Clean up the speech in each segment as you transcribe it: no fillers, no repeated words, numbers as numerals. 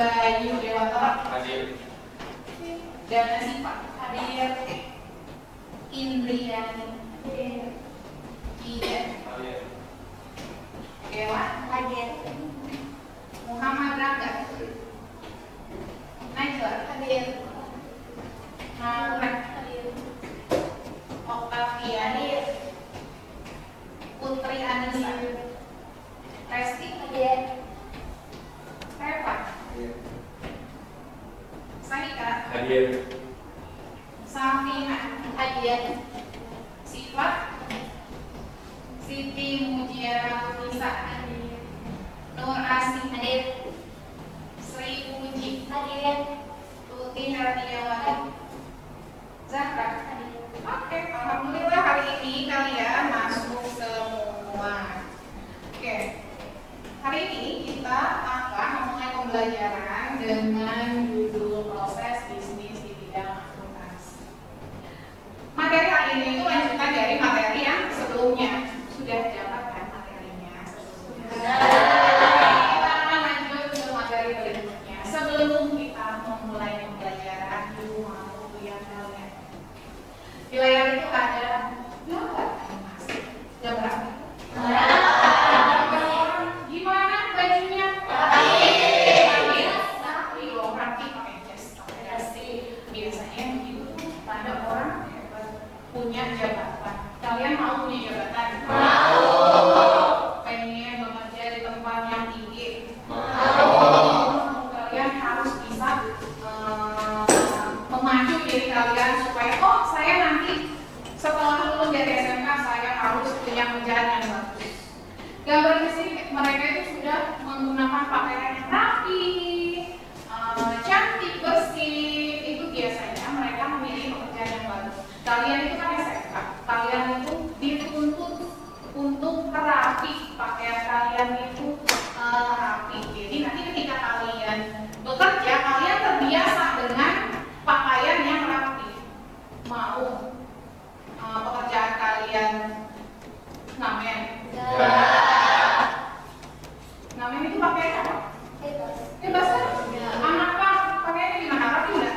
Bayu Dewata hadir. Dana Sipa hadir. Indriani hadir. Ida hadir. Dewa hadir. Muhammad Rangga Najwa hadir. Maura hadir. Octavia hadir. Putri Anissa Resti hadir. Reva Sanika hadir. Safina hadir. Sifat Siti Mujiara Nisa hadir. Nur Asih hadir. Sri Puji hadir. Tuti Hardiawati Zahra hadir. Oke, alhamdulillah hari ini kalian masuk semua. Oke, hari ini kita akan memulai pembelajaran dengan judul proses bisnis di bidang akuntansi. Materi hari ini itu lanjutan dari materi yang sebelumnya. Sudah dapatkan materinya sebelumnya. Kita akan lanjut ke materi berikutnya. Sebelum kita memulai pembelajaran, ibu mau lihat kalian. Di layar itu ada gambar animasi. Gambar apa? Gimana bajunya? Rapi loh, rapi pakai jas, pakai dasi. Biasanya itu pada orang punya jabatan. Kalian mau punya jabatan? Mau. Pengen bekerja di tempat yang tinggi? Mau. Kalian harus bisa memacu diri kalian supaya saya nanti setelah lulus dari SMK saya harus punya kerjaan yang bagus. Gambar di sini mereka itu sudah menggunakan pakaian yang rapi, cantik, bersih. Itu biasanya mereka memilih pekerjaan yang bagus. Kalian itu kan SMK, kalian itu dituntut untuk rapi, pakaian kalian itu rapi. Jadi nanti ketika kalian bekerja, kalian terbiasa dengan pakaian yang rapi. Mau pekerjaan kalian ngamen? Ngamen itu pakaian apa? Bebas kan? Anak pak pakaiannya gimana? Rapi nggak?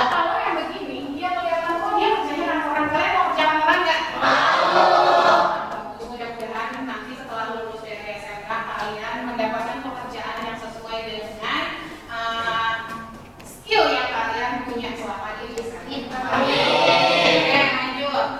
Kalau yang begini, dia kelihatan kok dia kerjanya kantoran. Kalian mau kerja kantoran nggak? Bagus, mudah-mudahan nanti setelah lulus dari SMK kalian mendapatkan pekerjaan yang sesuai dengan skill yang kalian punya selama ini. Oke, lanjut.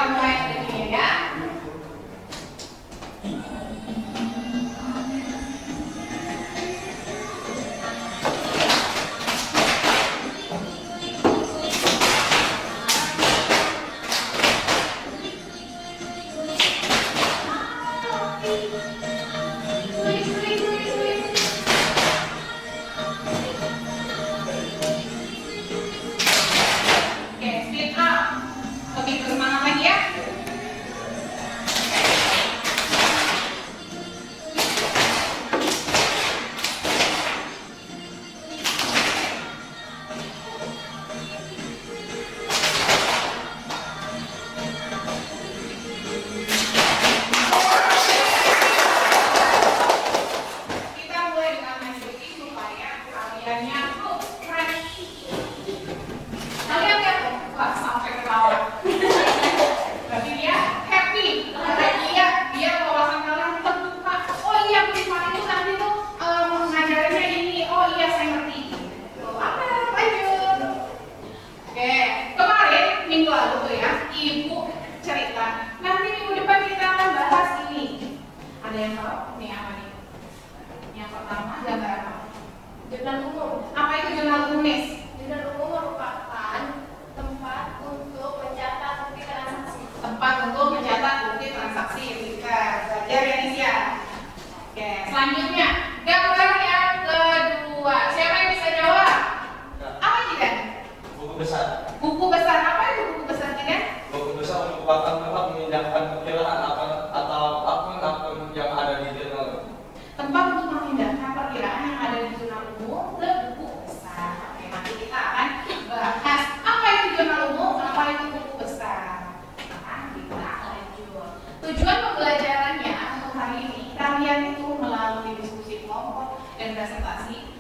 mulai begini ya.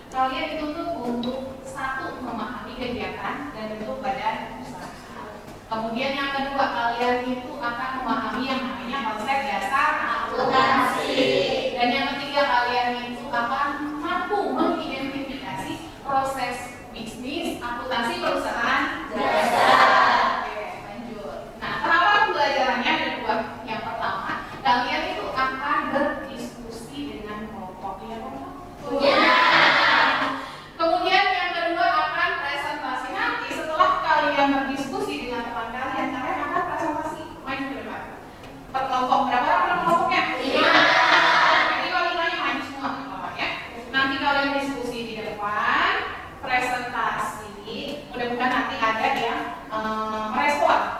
Kalian dituntut untuk satu memahami kegiatan dan bentuk badan usaha. Kemudian yang kedua, kalian itu akan memahami yang namanya konsep dasar akuntansi. Dan yang ketiga, kalian itu akan mampu mengidentifikasi proses bisnis akuntansi perusahaan dasar. Oke, lanjut. Nah, kenapa pembelajarannya ada dua? Yang pertama, kalian itu akan berdiskusi dengan kelompok. Ya, kemudian yang kedua akan presentasi. Nanti setelah kalian berdiskusi dengan teman kalian akan presentasi main ke depan. Per kelompok, berapa orang per kelompoknya? 5. Jadi kalau ditanya maju semua kelompoknya. Nanti kalian diskusi di depan, presentasi. Mudah-mudahan nanti ada yang merespon,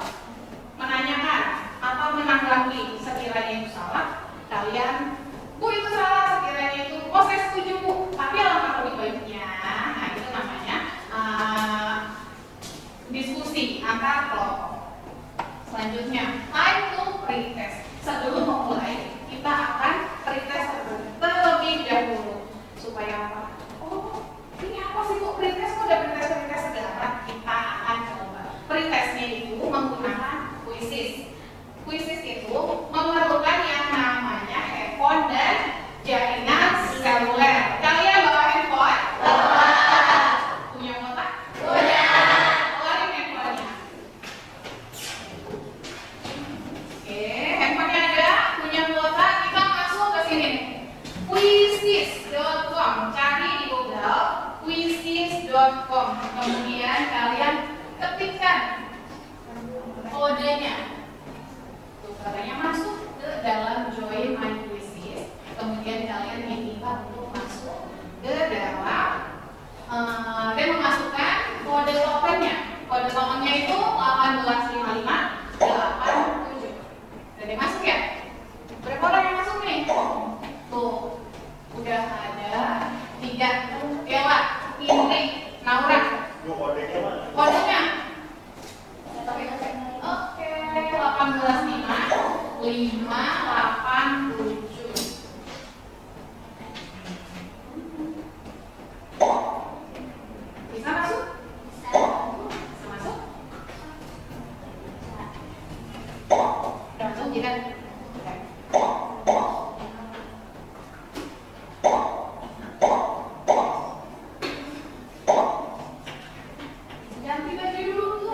menanyakan atau menanggapi sekiranya itu salah. Kalian, Bu itu salah, sekiranya itu, oh saya setuju Bu, tapi alangkah lebih baiknya. Nah itu namanya diskusi antar kelompok. Selanjutnya, time to pretest. Sebelum memulai, kita akan pretest terlebih dahulu. Supaya apa? Oh, ini apa sih kok pretest? Kok ada pretest segala? Kita akan coba. Pretestnya itu menggunakan quizzes. Quizzes itu memerlukan yang namanya handphone dan jaringan seluler. Kalian bawa handphone? Bawa. Punya kuota? Punya. Keluarin handphonenya. Oke, handphonenya ada, punya kuota, kita masuk ke sini. Quizzes.com, cari di Google quizzes.com. Kemudian kalian ketikkan kodenya. Katanya masuk ke dalam join my quizzes. Kemudian kalian diminta untuk masuk ke dalam dan memasukkan kode tokennya. Kode tokennya itu 185587. Jadi masuk ya? Berapa orang yang masuk nih? Tuh, udah ada 3. Dewa, Indri, Naura. Kodenya? Oke, 185587. Bisa masuk? Bisa masuk? Udah masuk tidak? Ganti baju dulu.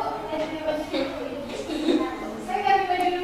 Saya ganti baju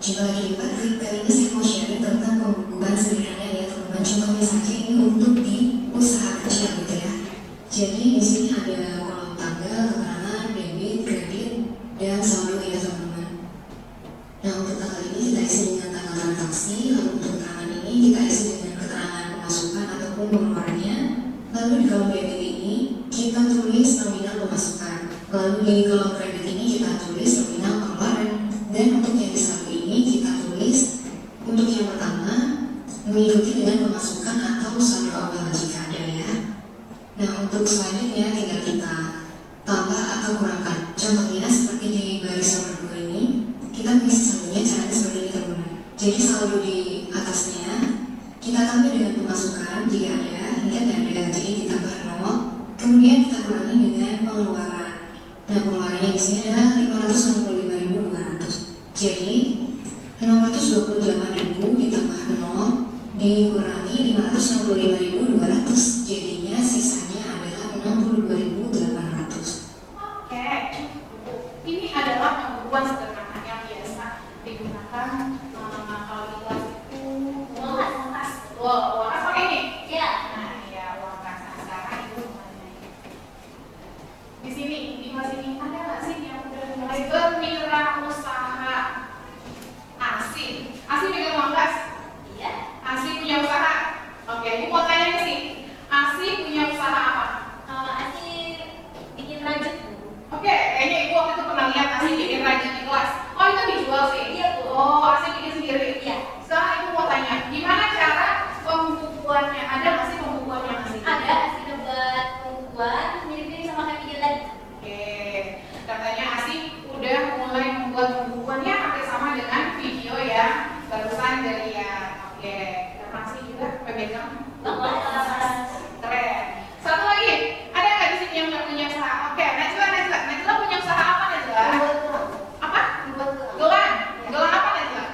Jumpa lagi di Pak, kali ini saya mau sharing tentang pembukuan sederhana ya teman-teman. Contohnya saja ini untuk di usaha kecil gitu ya. Jadi di sini ada kolom tanggal, keterangan, debit, kredit, dan saldo ya teman-teman. Nah untuk tanggal ini kita isi dengan tanggal transaksi, lalu untuk keterangan ini kita isi dengan keterangan pemasukan ataupun pengeluarannya. Lalu di kolom debit ini kita tulis nominal pemasukan. Lalu di kolom kredit ini kita tulis nominal pengeluaran. Dan untuk yang di saldo ini kita tulis untuk yang pertama mengikuti dengan pemasukan atau saldo awal jika ada ya. Nah untuk selanjutnya tinggal kita tambah atau kurangkan. Contohnya seperti di baris nomor 2 ini kita mengisi saldonya caranya seperti ini teman-teman. Jadi saldo di atasnya kita tambah dengan pemasukan jika ada, hingga tidak ada, jadi ditambah 0. Kemudian kita kurangi dengan pengeluaran. Nah pengeluarannya di sini adalah 565.200. Jadi 628.000 ditambah 0 dikurangi 565.200, jadinya sisanya adalah 62.800. Oke, ini adalah pembukuan sederhana yang biasa digunakan kalau di kelas itu uang kas. Uang kas pakai ini? Ya. Nah, ya uang kas. Nah, sekarang itu di sini di kelas ini ada nggak sih yang udah mulai berwirausaha? Asih pegang uang kas? Iya. Asih punya usaha? Oke, ini mau tanya sih. Asih punya usaha apa? Asih bikin rajut. Oke, kayaknya ibu waktu itu pernah lihat Asih bikin rajut di kelas. Oh itu dijual sih? Iya Bu. Oh Asih bikin sendiri? Iya. Sekarang ibu mau tanya, gimana cara pembukuannya? Ada nggak sih pembukuannya Asih? Ada, Asih buat pembukuan mirip-mirip sama kayak video tadi. Oke, katanya Asih udah mulai membuat pembukuannya hampir sama dengan video ya barusan dari ya. Oke, dan Asih juga pemegang keren. Satu lagi, ada nggak di sini yang nggak punya usaha? Oke, Najla punya usaha apa Najla? Apa? Gelang. Gelang apa Najla?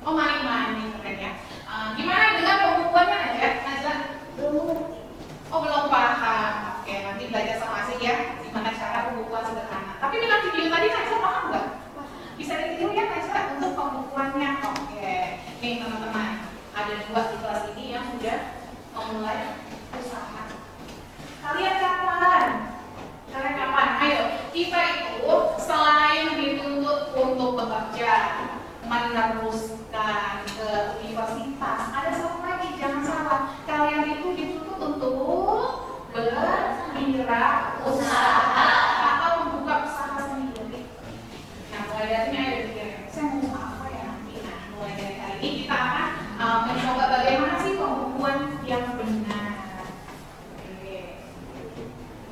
Oh mani keren ya. Gimana dengan pembukuannya Najla? Oh belum paham. Oke, nanti belajar sama Asih ya, gimana cara pembukuan sederhana. Tapi dengan video tadi Najla paham nggak? Bisa ditiru ya Najla untuk pembukuannya. Oke, nih teman-teman, ada 2 di kelas ini yang sudah memulai usaha. Kalian kapan? Ayo, kita itu selain dituntut untuk bekerja, meneruskan ke universitas, ada satu lagi, jangan salah, kalian itu dituntut untuk berwirausaha atau membuka usaha sendiri. Nah, mulai dari ini ayo dipikirin, saya mau usaha apa ya nanti? Nah, mulai dari hari ini kita akan mencoba bagaimana sih pembukuan yang benar.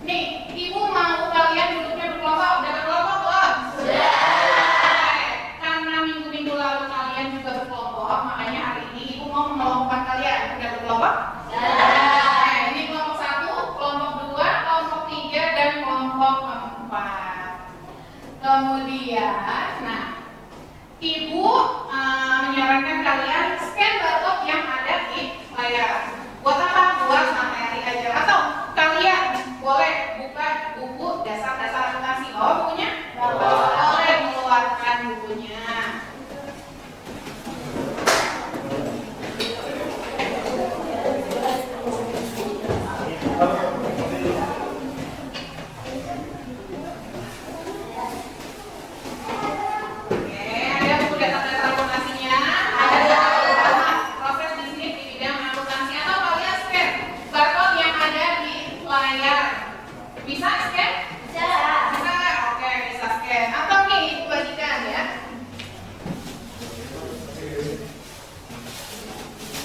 Nih, ibu mau kalian duduknya berkelompok, udah berkelompok belum? Sudah. Karena minggu-minggu lalu kalian juga berkelompok, makanya hari ini ibu mau mengelompokkan kalian. Udah berkelompok? Sudah. Nah, ini kelompok 1, kelompok 2, kelompok 3, dan kelompok 4. Kemudian, nah, ibu menyarankan kalian scan barcode yang ada di layar. Buat apa? Buat materi aja. Atau kalian boleh buka buku dasar-dasar akuntansi. Oh bukunya? Boleh mengeluarkan bukunya. Bisa scan? Bisa. Bisa nggak? Oke, bisa scan. Atau nih, ibu bagikan ya.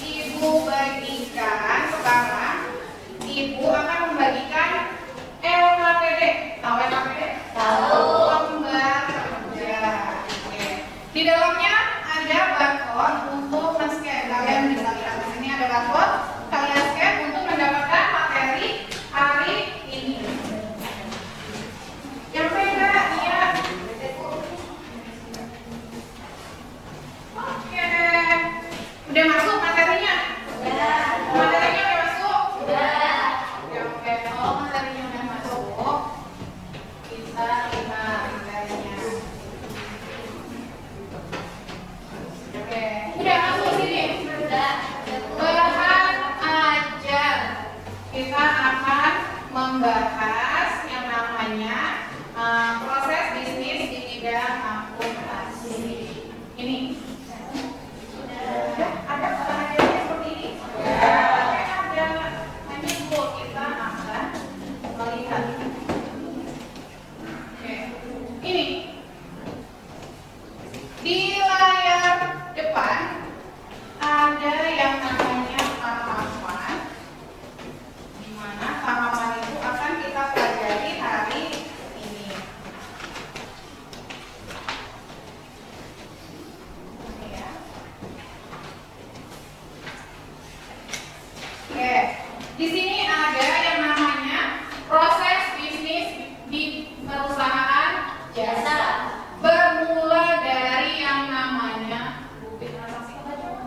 Ibu bagikan sekarang. Ibu akan membagikan LKPD. Tahu LKPD? Tahu. Lembar kerja. Oke. Di dalamnya ada barcode untuk men-scan. Kalian bisa lihat di sini ada barcode. Kalian scan untuk mendapatkan materi hari ini. membahas yang namanya proses bisnis di bidang akuntansi. Ini ada pertanyaannya seperti ini. Ada menyebut kita akan melihat. Oke, ini di layar depan ada yang namanya tahapan, di mana tahapan itu akan kita pelajari hari ini. Ya. Oke, di sini ada yang namanya proses bisnis di perusahaan jasa. Bermula dari yang namanya bukti transaksi atau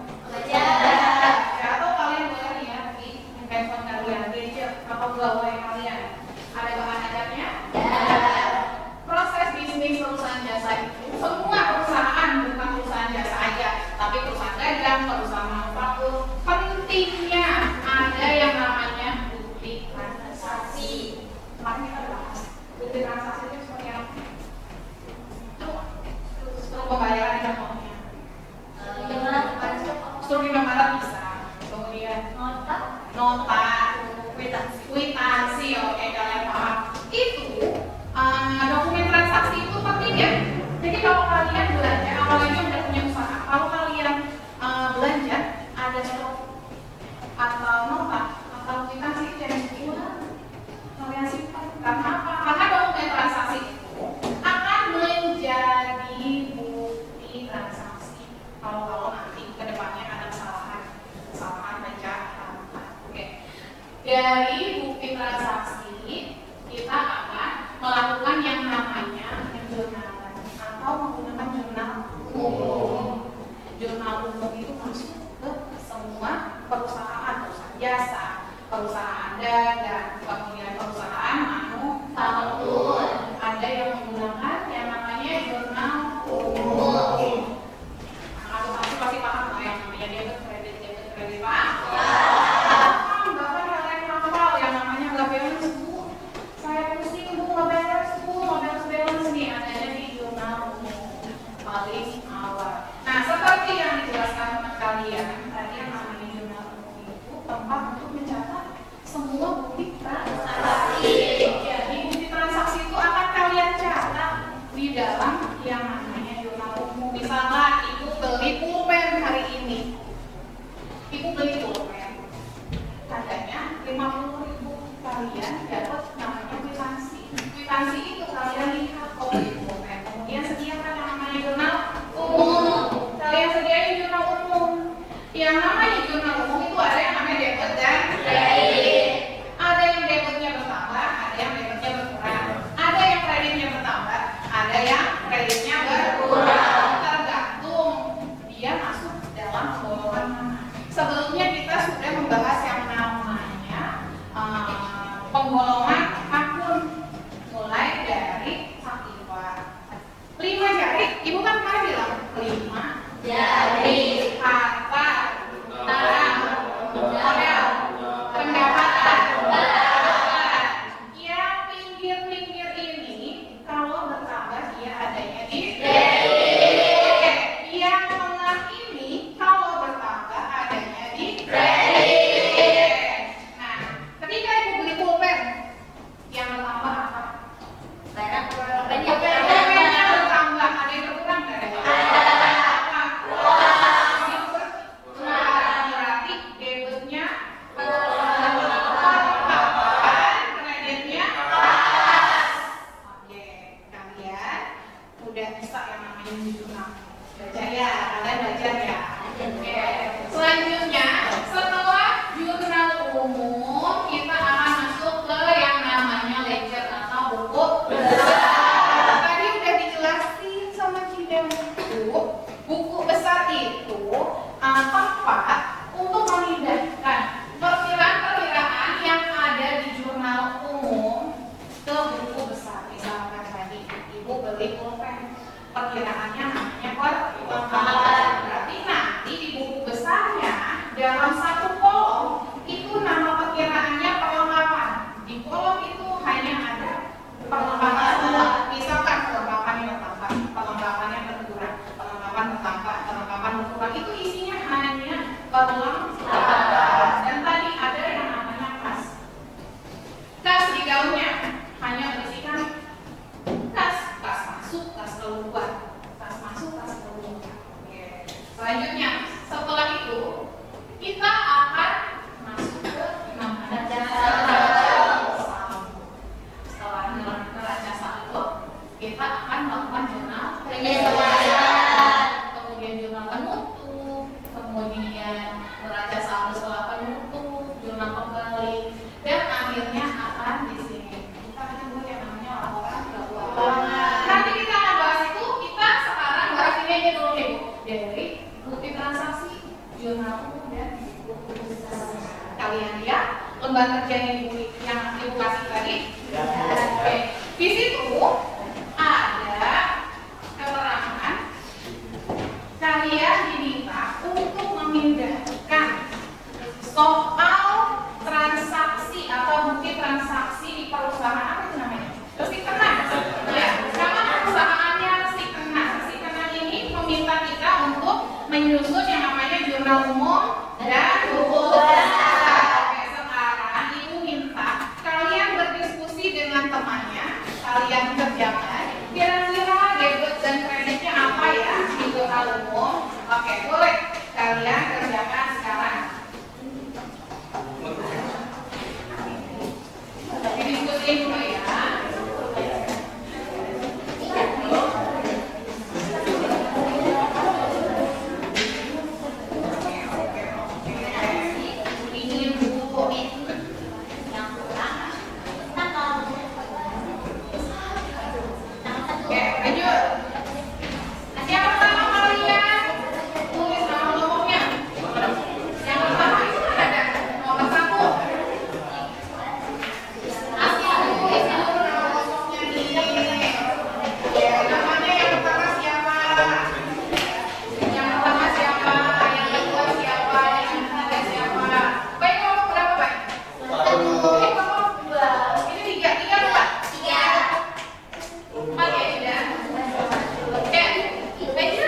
kalian boleh lihat di handphone kalian, gadget atau gawai kalian. Ada bahan ajarnya? Proses bisnis perusahaan jasa itu semua perusahaan, bukan perusahaan jasa aja, tapi perusahaan dagang, perusahaan manufaktur, pentingnya ada yang namanya bukti transaksi. Kemarin kita bahas bukti transaksi itu seperti apa? Struktur pembayaran contohnya. Struktur pembayaran bisa. Kemudian nota, kwitansi, oke kalian paham. Itu dokumen transaksi itu penting ya. Jadi kalau kalian belanja, apalagi udah punya usaha, kalau kalian belanja ada stok atau nota atau kwitansi itu jangan dijual, kalian simpan. Karena apa? Karena dokumen transaksi itu akan menjadi bukti transaksi kalau nanti kedepannya ada kesalahan pencatatan. Oke. Dari bukti transaksi kita akan melakukan yang namanya penjurnalan atau menggunakan jurnal umum. Jurnal umum itu masuk ke semua perusahaan jasa, perusahaan dagang, kemudian perusahaan manufaktur. Ada yang menggunakan yang namanya jurnal umum. Pasti paham lah yang namanya debit kredit Pak. Bahkan kalian hafal yang namanya nggak balance Bu. Saya pusing Bu, nggak balance Bu, nggak balance nih adanya di jurnal umum paling awal. Nah seperti yang dijelaskan teman kalian tadi, yang namanya jurnal umum itu tempat untuk mencatat semua bukti transaksi. Jadi bukti transaksi itu akan kalian catat di dalam yang namanya jurnal umum. Misalnya ibu beli pulpen hari ini, ibu beli pulpen, harganya 50.000, kalian dapat namanya kwitansi. Kwitansi itu kalian lihat beli pulpen, kemudian sediakan yang namanya jurnal umum. Kalian sediain jurnal umum. Yang namanya jurnal umum itu ada yang namanya debit dan kredit. Ada yang debitnya bertambah, ada yang debitnya berkurang. Ada yang kreditnya bertambah, ada yang kreditnya berkurang. Tergantung dia masuk dalam golongan mana. Sebelumnya kita sudah membahas yang namanya penggolongan akun, mulai dari aktiva. 5 jari, ibu kan kemarin bilang 5 jari, harta, barang, modal, pendapatan. Yang pinggir-pinggir ini kalau bertambah dia adanya di debit. Yang tengah ini kalau bertambah adanya di kredit. Nah, ketika ibu beli pulpen, yang bertambah apa? Barang. Pulpennya bertambah, ada yang berkurang nggak? Berarti debitnya kreditnya. Oke, kalian udah bisa yang namanya jurnal. Belajar ya, kalian belajar ya. Oke. Selanjutnya, setelah jurnal umum, kita akan masuk ke yang namanya ledger atau buku besar. Tadi udah dijelasin sama Cida buku besar itu tempat untuk memindahkan perkiraan-perkiraan yang ada di jurnal umum ke buku besar. Misalkan tadi ibu beli pulpen, perkiraannya namanya perkiraan. Berarti nanti di buku besarnya dalam satu kolom itu nama perkiraannya perlengkapan. Di kolom itu Perlengkapan, misalkan perlengkapan yang tertampak, perlengkapan yang berkurang, perlengkapan tertampak, perlengkapan berkurang, itu isinya hanya perlengkapan. Dan tadi ada yang namanya kas. Kas di daunnya hanya berisikan kas masuk, kas keluar, kas masuk, kas keluar. Oke. Selanjutnya, setelah itu kita akan masuk ke neraca saldo. Setelah neraca saldo, kita akan melakukan jurnal penyesuaian, kemudian jurnal penutup, kemudian neraca saldo setelah penutup, jurnal pembalik, dan akhirnya akan di sini kita akan buat yang namanya laporan keuangan. Nanti kita akan bahas itu. Kita sekarang bahas ini aja dulu nih, Bu. Dari bukti transaksi, jurnal umum, dan buku transaksi. Kalian lihat lembar kerja yang ibu kasih tadi. Oke. Di situ ada keterangan kalian diminta untuk memindahkan soal transaksi atau bukti transaksi di perusahaan apa itu namanya? Resikenan. Ya, karena perusahaannya resikenan ini meminta kita untuk menyusun yang namanya jurnal umum dan buku transaksi. Oke, sekarang ibu minta kalian berdiskusi dengan temannya, kalian kerjakan kira-kira debit dan kreditnya apa ya di jurnal umum. Oke, boleh kalian kerjakan sekarang. Diskusiin dulu ya. Ini Bu. Oke, lanjut. Yang pertama kalian tulis nama kelompoknya. Yang pertama itu ada nomor 1. Namanya yang pertama siapa? Yang pertama siapa? Yang kedua siapa? Yang ketiga siapa? Baik, kelompok berapa, Baik? Kelompok 2. Ini 3 apa? 4 ya, sudah. Oke, baik.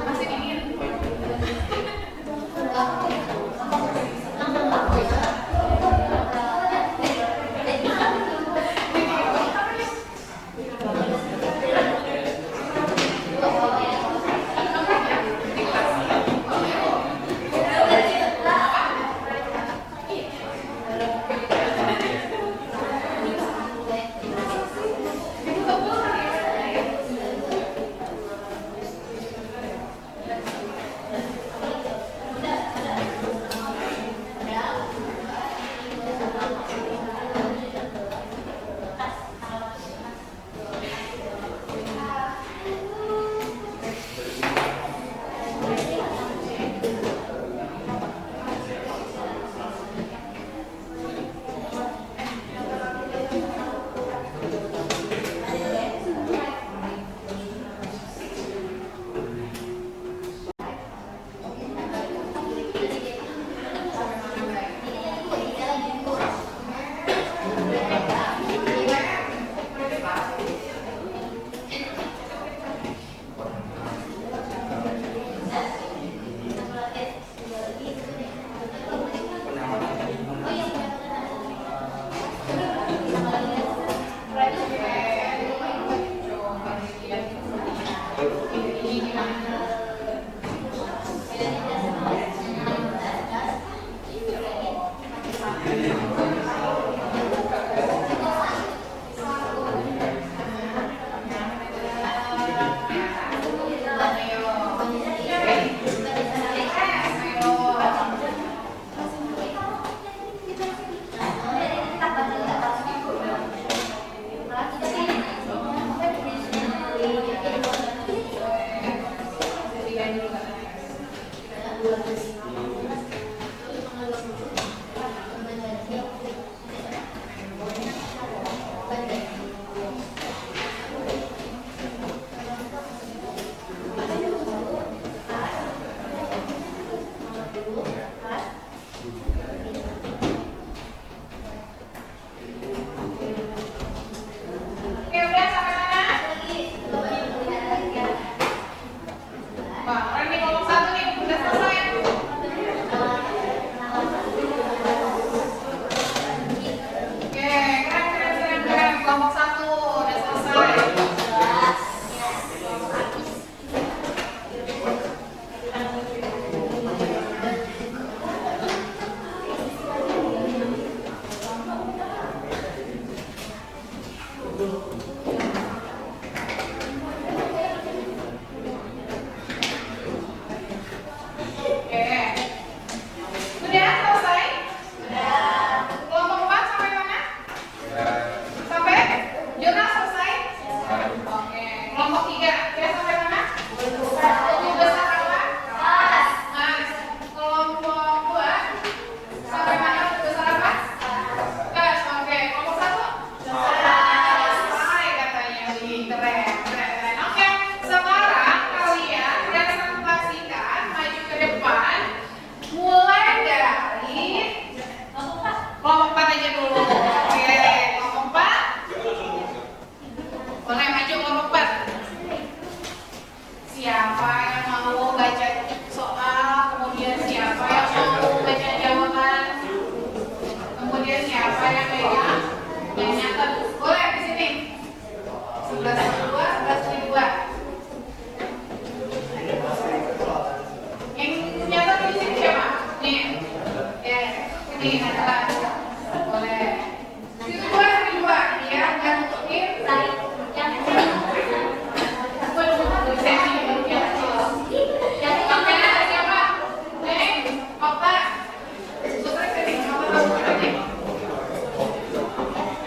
Masih dingin.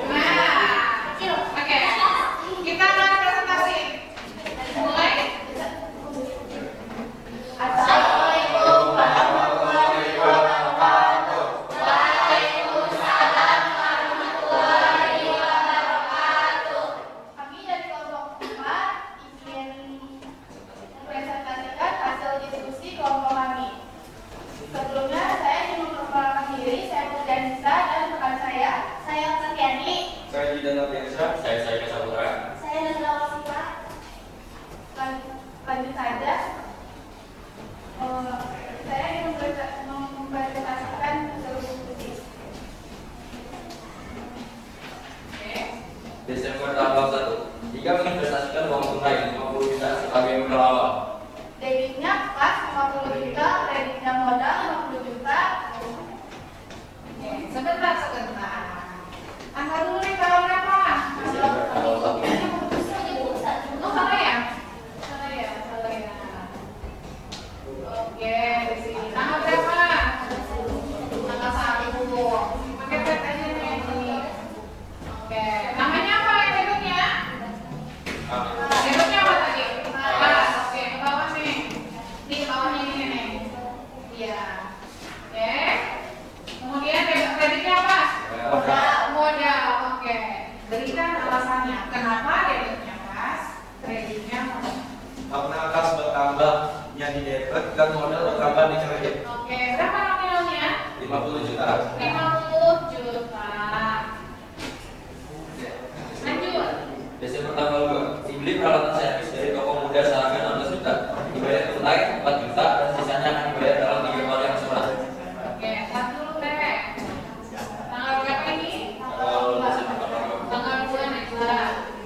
Nah, Freddy dan Nabiansyah. Saya Saputra. Saya Nazla Wasifa. Lanjut saja. Saya ingin mempresentasikan seluruh studi. Oke. Desember tanggal 1. Jika menginvestasikan uang tunai 50 juta sebagai modal awal. Debitnya pas 50 juta, kreditnya modal 50 juta. Oke, sebentar. Angka dulu nih kalau berapa? Desember tanggal 1. Oh, salah ya? Salah ya. Oke, di sini. Tanggal berapa? Tanggal 1. Pakai pet aja nih. Oke, namanya apa yang debitnya? Debitnya apa tadi? Oke, ke bawah nih. Di bawahnya ini nih. Iya. Oke. Kemudian kreditnya apa? Modal. Oke. Berikan alasannya. Kenapa debitnya pas? Kreditnya modal. Karena kas bertambahnya di debit dan modal bertambah di kredit. Oke, berapa nominalnya? 50 juta. 50 juta. Lanjut. Desember tanggal 2. Dibeli peralatan servis dari toko muda seharga 16 juta. Dibayar tunai 4 juta dan sisanya akan dibayar dalam 3 kali yang sebelah. Oke, lihat dulu deh. Tanggal berapa ini? Tanggal 2 Najwa.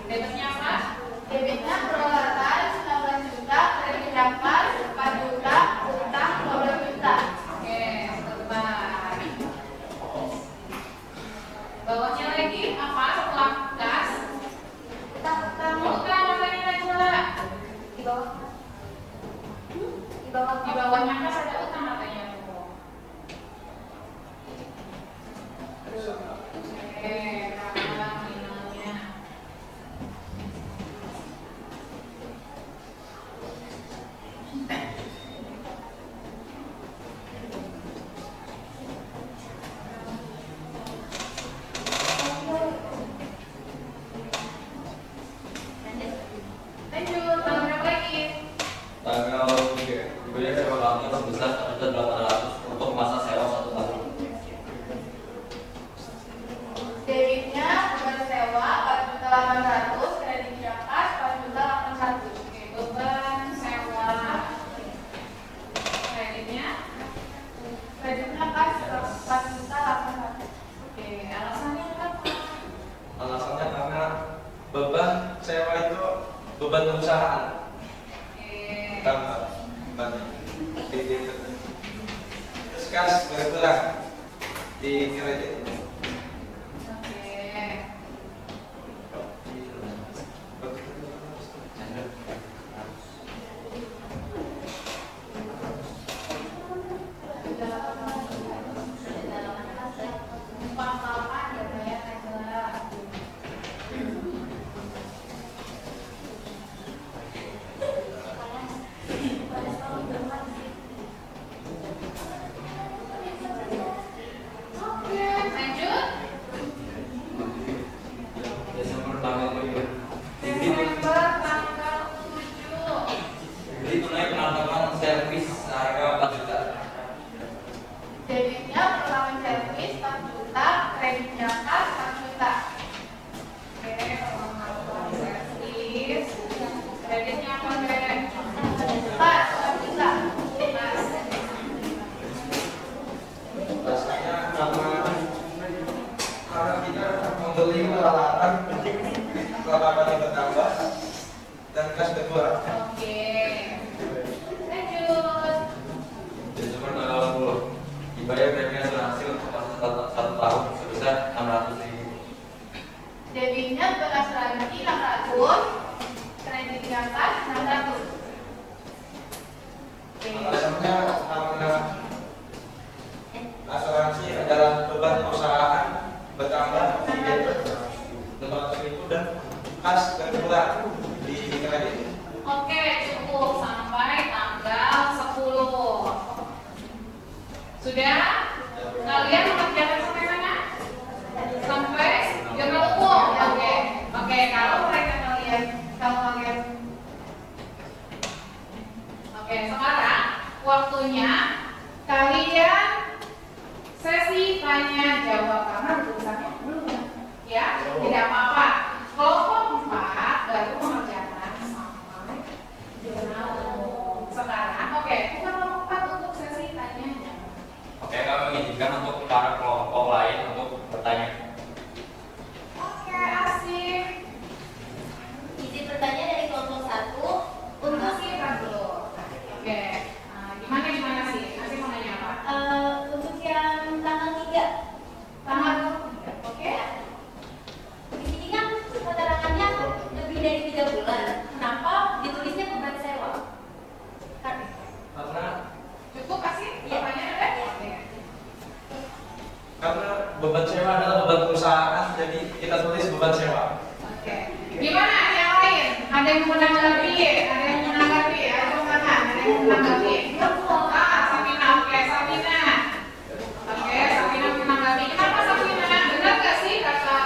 Debitnya apa? Debitnya peralatan 19 juta, kreditnya pas 4 juta, utang 12 juta. Oke, sebentar. Bawahnya lagi apa setelah kas? Utang katanya Najwa. Di bawah. Di bawahnya kas ada utang katanya. Oke, berapa nominalnya? Lanjut, tanggal berapa lagi? Tanggal 3. Dibayar sewa kantor sebesar 1.800 untuk masa sewa 1 tahun. Debitnya beban sewa 4.800, kreditnya pas 4.81. Oke, beban sewa. Kreditnya pas 4.81. Oke, alasannya apa? Alasannya karena beban sewa itu beban perusahaan. Oke. Tambah beban di debit. Terus kas berkurang di kredit. Desember tanggal 7. Desember tanggal 7. Beli tunai penambahan servis seharga 4 juta. Debitnya perlawan servis 4 juta, kreditnya kas 4 juta. Oke, perlawan servis, kreditnya apa kredit? Pas 4 juta. Pas. Rasanya karena kita membeli peralatan yang bertambah dan kas berkurang. Oke. Lanjut. Desember tanggal 10. Dibayar premi asuransi untuk masa 1 tahun sebesar 600.000. Debitnya berasuransi 600, kreditnya kas 600. Oke. Alasannya karena asuransi adalah beban perusahaan bertambah di debit 500.000 dan kas berkurang di kredit. Oke, cukup sampai tanggal 10. Sudah? Kalian mengerjakan sampai mana? Sampai jurnal umum. Oke. Oke, kalau mereka kalian Oke, sekarang waktunya kalian sesi tanya jawab karena tulisannya belum ya. Tidak tidak apa-apa. Kelompok 4 baru mengerjakan sampai jurnal umum. Sekarang, oke, bukan kelompok 4 untuk sesi tanya jawab. Oke, kami mengizinkan untuk para kelompok lain untuk bertanya. Oke, asik. Izin bertanya dari kelompok 1 untuk Asik kan dulu. Oke, gimana sih? Asik mau nanya apa? untuk yang tanggal 3. Tanggal 3, oke? Di sini kan keterangannya lebih dari 3 bulan. Kenapa ditulisnya beban sewa? Kan Karena Cukup asik? Iya. Pertanyaan ada? Oke. karena beban sewa adalah beban perusahaan, jadi kita tulis beban sewa. Oke. Gimana yang lain? Ada yang menanggapi? Ada yang menanggapi? Ayo tangan. Ada yang menanggapi? Sabina. Oke, Sabina. Oke, Sabina menanggapi. Kenapa Sabina? Benar nggak sih kata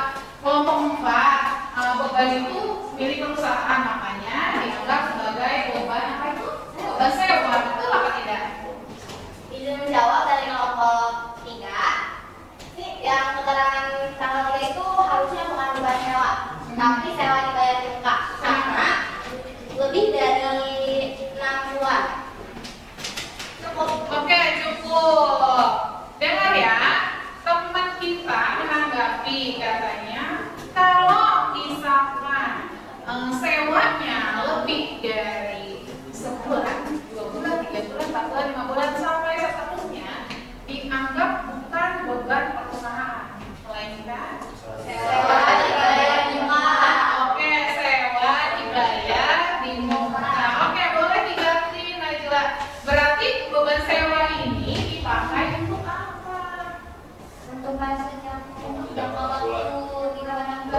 kelompok 4 beban itu milik perusahaan, makanya dianggap sebagai beban apa itu? Beban sewa. Betul apa tidak? izin menjawab dari kelompok 3. Ini yang keterangan tanggal 3 itu harusnya bukan beban sewa, tapi sewa dibayar di muka. Karena lebih dari 6 bulan. Cukup. Oke, cukup. Dengar ya, teman kita menanggapi katanya kalau misalkan sewanya lebih dari sebulan, 2 bulan, 3 bulan, 4 bulan, 5 bulan sampai seterusnya dianggap bukan beban perusahaan, melainkan Sewa dibayar di muka. Oke, sewa dibayar di muka. Oke, boleh diganti Najla. Berarti beban sewa ini dipakai untuk apa? Untuk masa jangka waktu 3 bulan.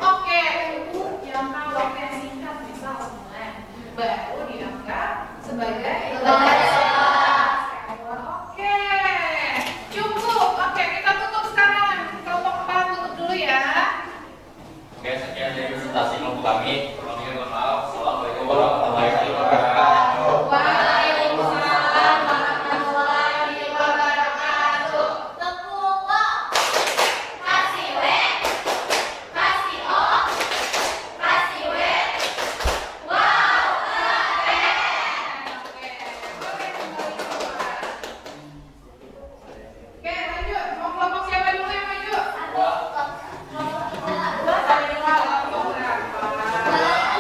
Oke, untuk jangka waktu yang singkat, misal sebulan, baru dianggap sebagai Beban sewa. Oke, cukup. Oke, kita tutup sekarang. Kelompok 4 tutup dulu ya. Oke, sekian dari presentasi kelompok kami. Kami mohon maaf. Assalamualaikum warahmatullahi wabarakatuh. Waalaikumsalam warahmatullahi wabarakatuh. Tepuk lo. Kasih W. Kasih O. Kasih W. Wow, keren. Oke, boleh kembali keluar. Oke, lanjut. Mau kelompok siapa dulu yang maju? Satu kelompok kita. Dua sampai dua, kelompok berapa?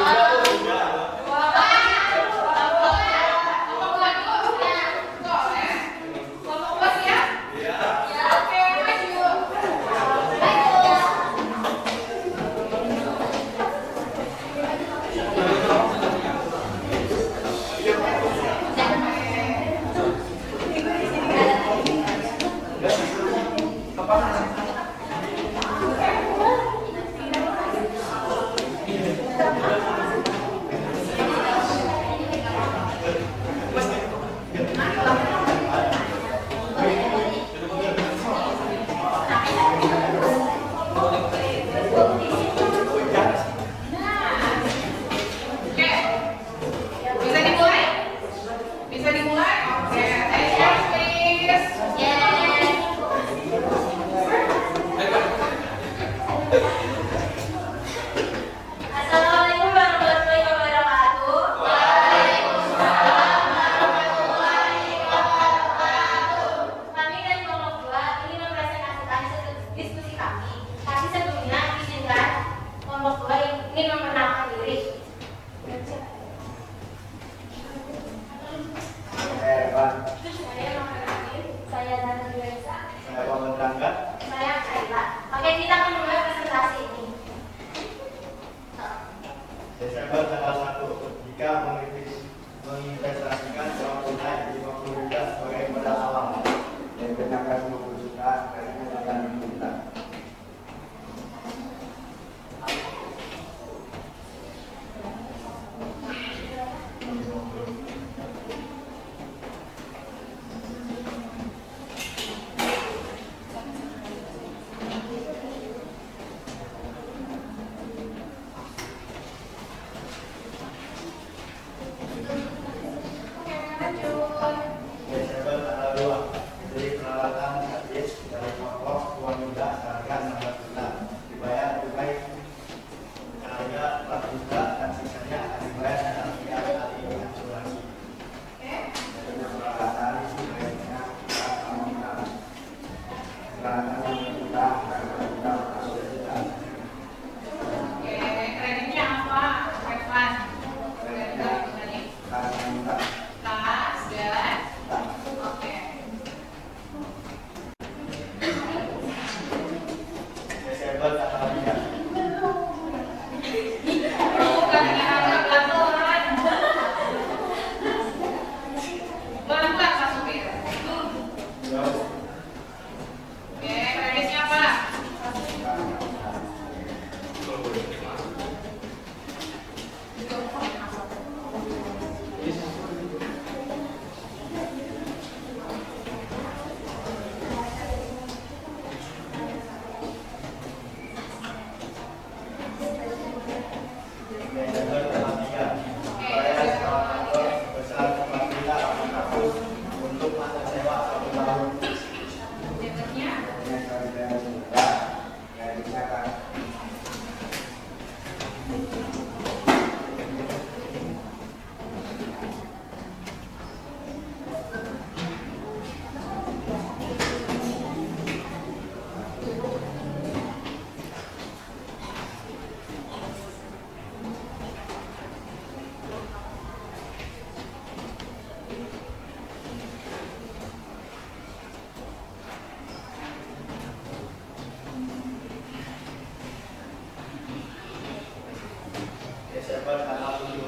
Desember tanggal 7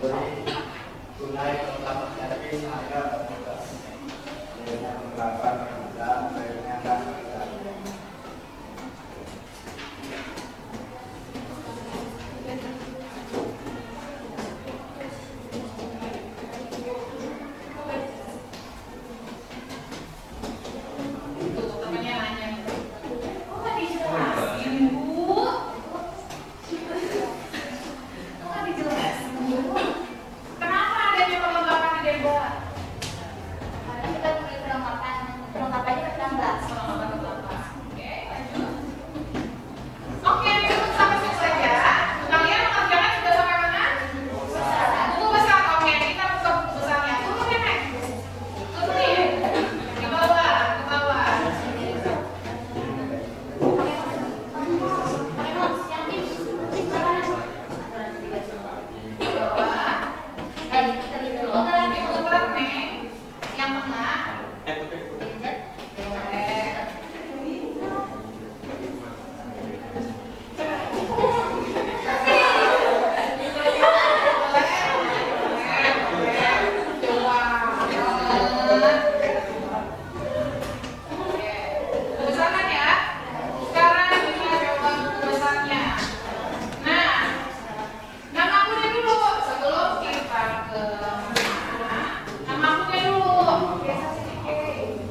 beri tunai pertama kali harga terbuka dengan penerapan dan peringatan harga. Tuh, temennya nanya. Kok nggak dijelasin, Bu? Kok nggak dijelasin, Bu? Kenapa adanya perlengkapan di Deba? Karena kita beli perlengkapannya bertambah. Oke, lanjut. Oke, cukup sampai situ saja. Kalian mengerjakan sudah sampai mana? Buku besar. Oke, kita buka buku besarnya. Turun ya, Nek? Turun ya? Ke bawah, ke bawah. Diputar, Nek. Yang tengah. Besarkan ya. Sekarang kita coba besarnya. Nah, nama akunnya dulu sebelum kita ke nama akunnya dulu.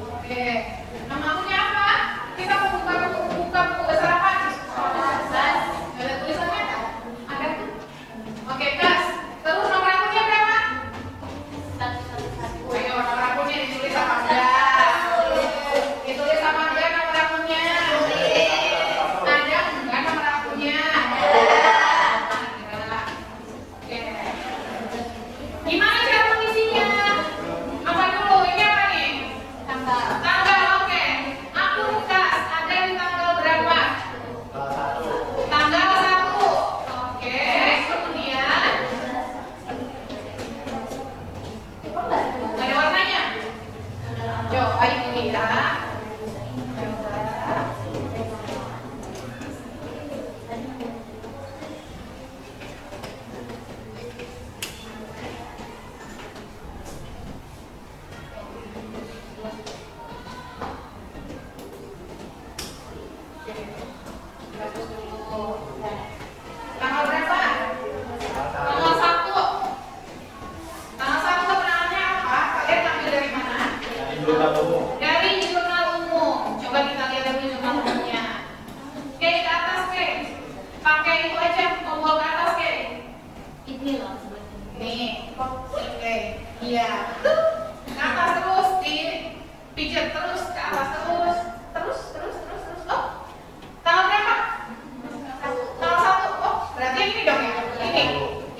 Oke, nama akunnya apa? Kita mau buka buku besar apa? Ada tulisannya? Ada tuh. Oke, Kas. Terus nomor akunnya berapa? Ayo, nomor akunnya ditulis apa enggak? Ditulis apa enggak nomor akunnya? Ada enggak nomor akunnya? Ada. Oke. Gimana cara mengisinya? Apa dulu? Ini apa nih? Tanggal, oke. Akun Kas ada di tanggal berapa? Tanggal 1. Oke. Kemudian ada warnanya? Coba ini ya. Coba. Bagus dulu. Tanggal berapa? Tanggal 1. Tanggal 1 kebenarannya apa? Kalian ambil dari mana? Dari jurnal umum. Dari jurnal umum. Coba kita lihat dulu jurnal umumnya. Oke, ke atas, Oke. Pakai itu aja, tombol ke atas, Oke. Ini loh sebenarnya. Nih, oke. Iya. Ke atas terus, dipijat terus, ke atas terus. Terus. Oh, tanggal berapa? Tanggal 1. Oh, berarti yang ini dong ya?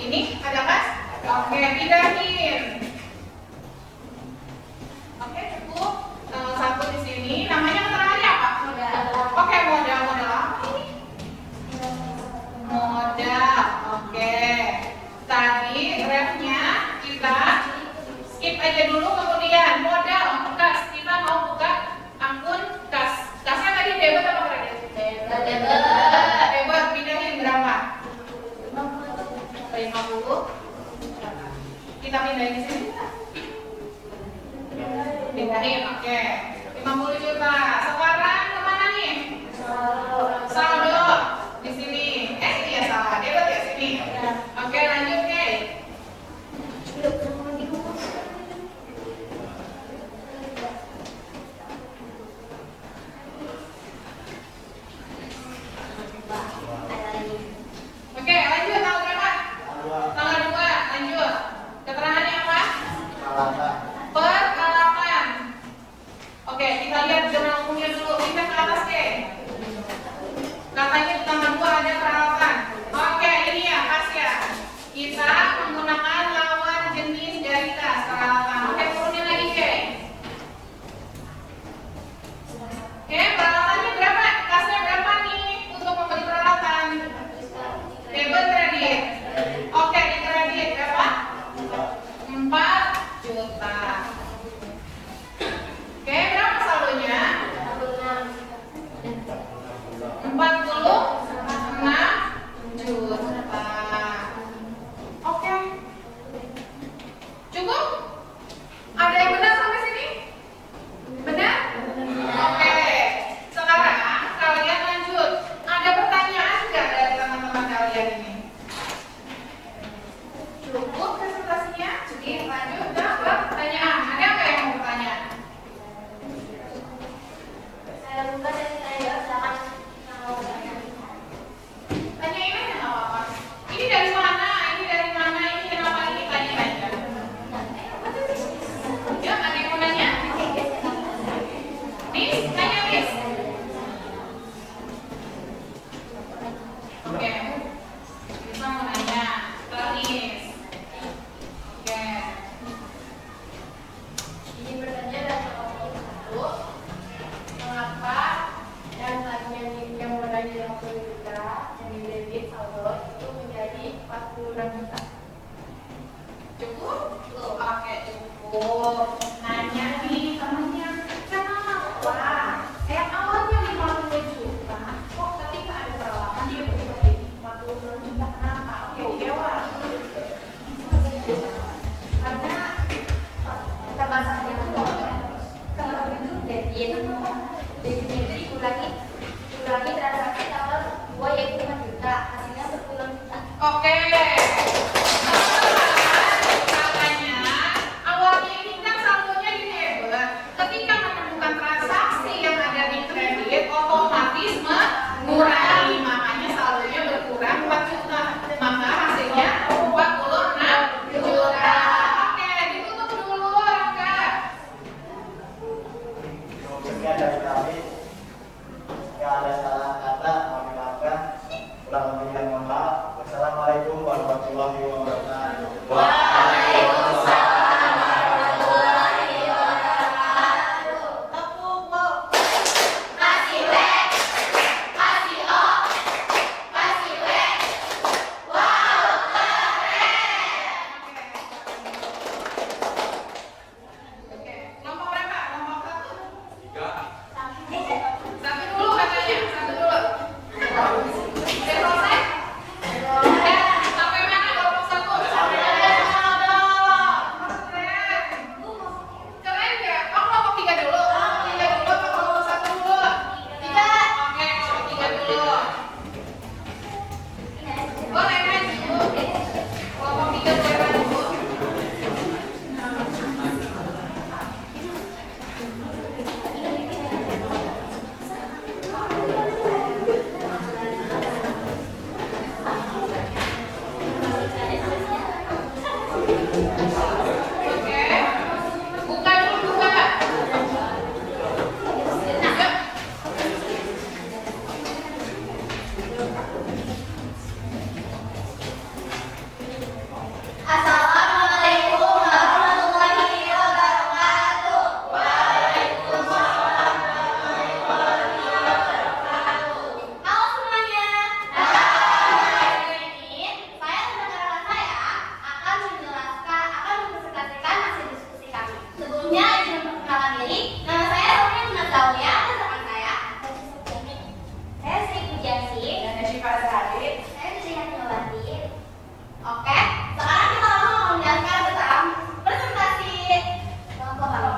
Ini ada Mas? Oke, pindahin. Oke, cukup. Tanggal 1 di sini. Namanya keterangannya apa? Oke, modal apa ini? Modal. Oke. Tadi refnya kita skip aja dulu, kemudian modal Kas. Kita mau buka akun Kas. Kasnya tadi debit apa kredit? Debit. Pindahin berapa? 50. Kita pindahin di sini. Pindahin, oke. 50 juta. Sekarang kemana nih? Saldo di sini. Iya salah. Debit ya sini. Oke, lanjut, Oke. Oke, lanjut tanggal berapa? Tanggal 2, lanjut. Keterangannya apa? Peralatan. Oke, kita lihat jurnal umumnya dulu. Pindah ke atas, Katanya di tanggal 2 ada peralatan. Oke, ini ya. Oke. Makanya awalnya ini kan saldonya di debit. Ketika menemukan transaksi yang ada di kredit, otomatis mengurangi. Makanya saldonya berkurang 4 juta. Maka hasilnya 46 juta. Oke, ditutup dulu, Rangga. Sekian dari kami. Jika ada salah kata, kami maafkan. Kurang lebihnya mohon maaf. Wassalamualaikum warahmatullahi wabarakatuh. Waalaikumsalam warahmatullahi wabarakatuh. Tepuk Bu. Kasih W, kasih O, kasih W. Wow, keren. Oke, kelompok berapa? Kelompok 1. 3. Satu dulu katanya, satu dulu. Udah selesai? Sampai mana kelompok 1? Sampai mana? Keren. Keren ya? Oh, kelompok 3 dulu. 3 dulu atau kelompok 1 dulu? 3. Oke, kelompok 3 dulu. Boleh maju. Kelompok 3 boleh maju. Oke. Buka dulu, buka. Yuk. Assalamualaikum warahmatullahi wabarakatuh. Halo semuanya. Hari ini saya dan rekan saya akan mempresentasikan hasil diskusi kami. Sebelumnya izin memperkenalkan diri. Nama saya Romi Munazawiyah dan rekan saya Sri Pujiasi dan Syifa Zahari. Saya Sri Hanifawati. Oke, sekarang kita langsung menjelaskan tentang presentasi kelompok kami.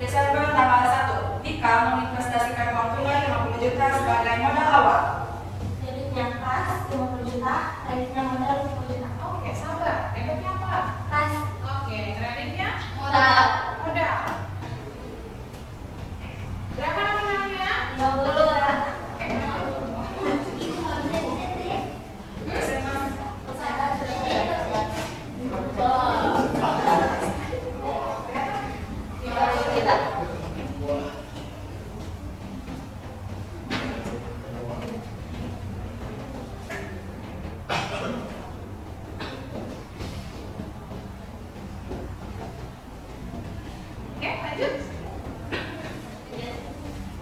Desember tanggal 1, Dika menginvestasikan uang tunai 50 juta sebagai modal awal. Debitnya kas 50 juta, kreditnya modal 50 juta. Oke, sabar. Debitnya apa? Kas Oke, kreditnya modal modal. Berapa nominalnya? 50 juta. Oke, lanjut.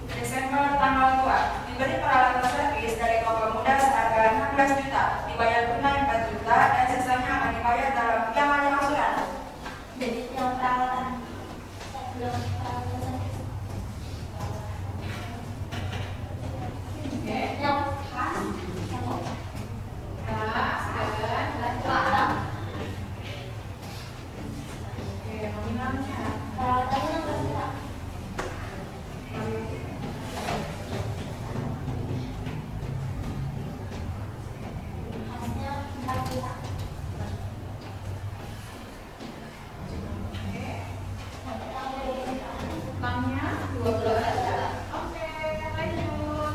Desember tanggal 2, diberi peralatan servis dari toko muda seharga 16 juta, dibayar tunai 4 juta, dan sisanya akan dibayar dalam pinjaman yang angsuran. Debitnya perawatan. Oke. Yang kas Kas dan perawatan. oke, nominalnya. Perawatannya 16 juta. Kasnya 4 juta. Oke. Utangnya 12 juta. Oke, lanjut.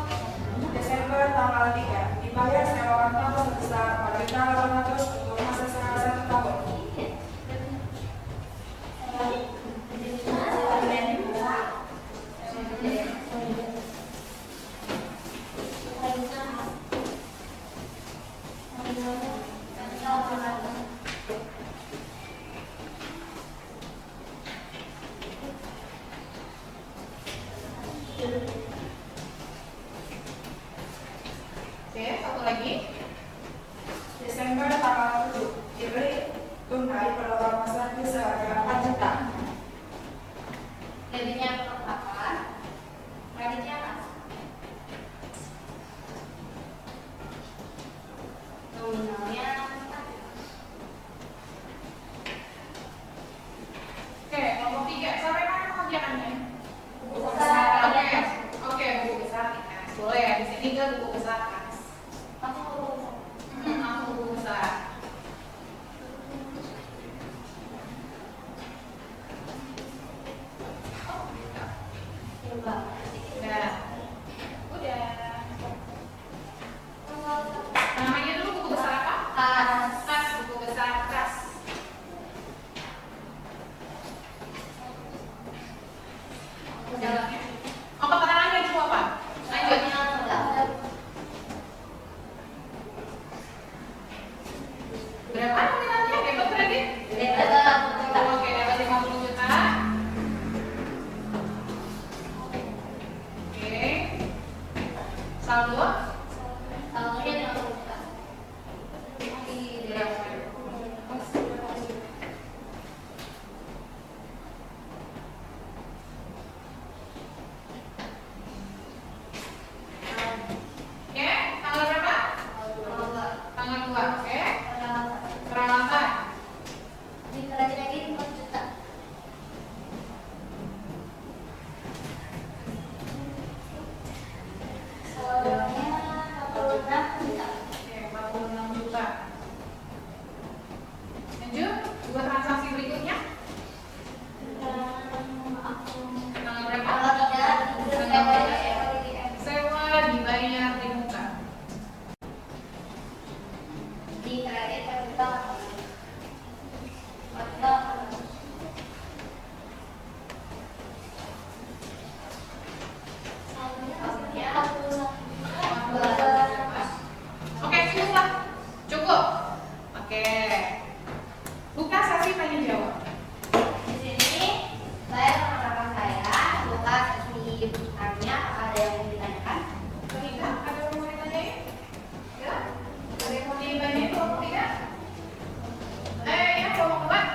Desember tanggal 3, dibayar sewa kantor sebesar 4.800.000 untuk masa sewa 1 tahun. Oke, satu lagi. Desember tanggal 7, diberi tunai pada orang servis seharga 4 juta. Debitnya perlengkapan, kreditnya kas. Nominalnya 4 juta. Oke, kelompok 3. Sampai mana pengerjaannya? Buku besar, Oke. Oke, buku besar. Boleh ya, di sini ke buku besar. Kas. langsung ke buku besar. Langsung buku besar. Kas, buku besar kas. Jalannya. Oh, keterangannya itu apa? Lanjut. Berapa nominalnya? Dapat kredit? Oke, dapat 50 juta. Oke. Saldo? Saldonya 50 juta. Berapa? Oke, tanggal berapa? Tanggal 2, oke. Peralatan. Di kredit lagi 4 juta. Saldonya 46 juta. Oke, 46 juta. Lanjut, dua transaksi berikutnya. Tanggal berapa? Sewa dibayar di muka. Di kredit 4 juta. 4 juta. Saldonya 41. Oke, cukuplah. Cukup. Oke. Buka sesi tanya jawab. Di sini saya sama rekan saya buka sesi tanya. Apakah ada yang mau ditanyakan? Tidak, ada yang mau ditanyain? Ya? Ada yang mau ditanyain? Kelompok 3? Ya, kelompok 4.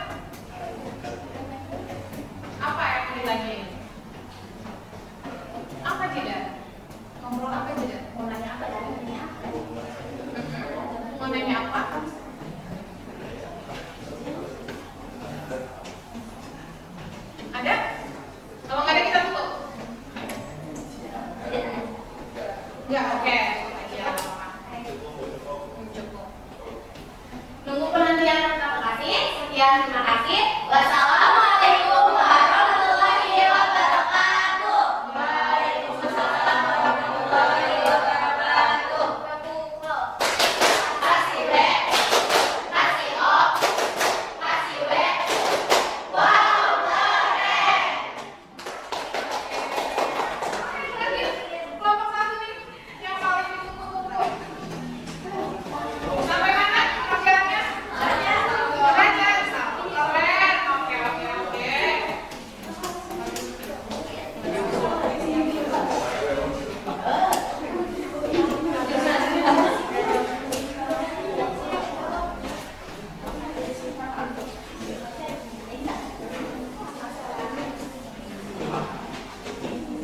Apa yang mau ditanyain? Apa tidak? Ngobrol apa tidak? Mau nanya apa? Mau nanya apa? Ada? Kalau nggak ada kita tutup. Ya, oke. Ya, cukup. Nunggu penantian terima kasih. Sekian, terima kasih. Wassalamualaikum warahmatullahi wabarakatuh. Waalaikumsalam warahmatullahi wabarakatuh. Kasih B, kasih O, kasih W. Wow, keren. Kelompok 1 nih yang paling ditunggu-tunggu. Sampai mana pelajarannya? Keren, satu keren. Oke, oke, oke.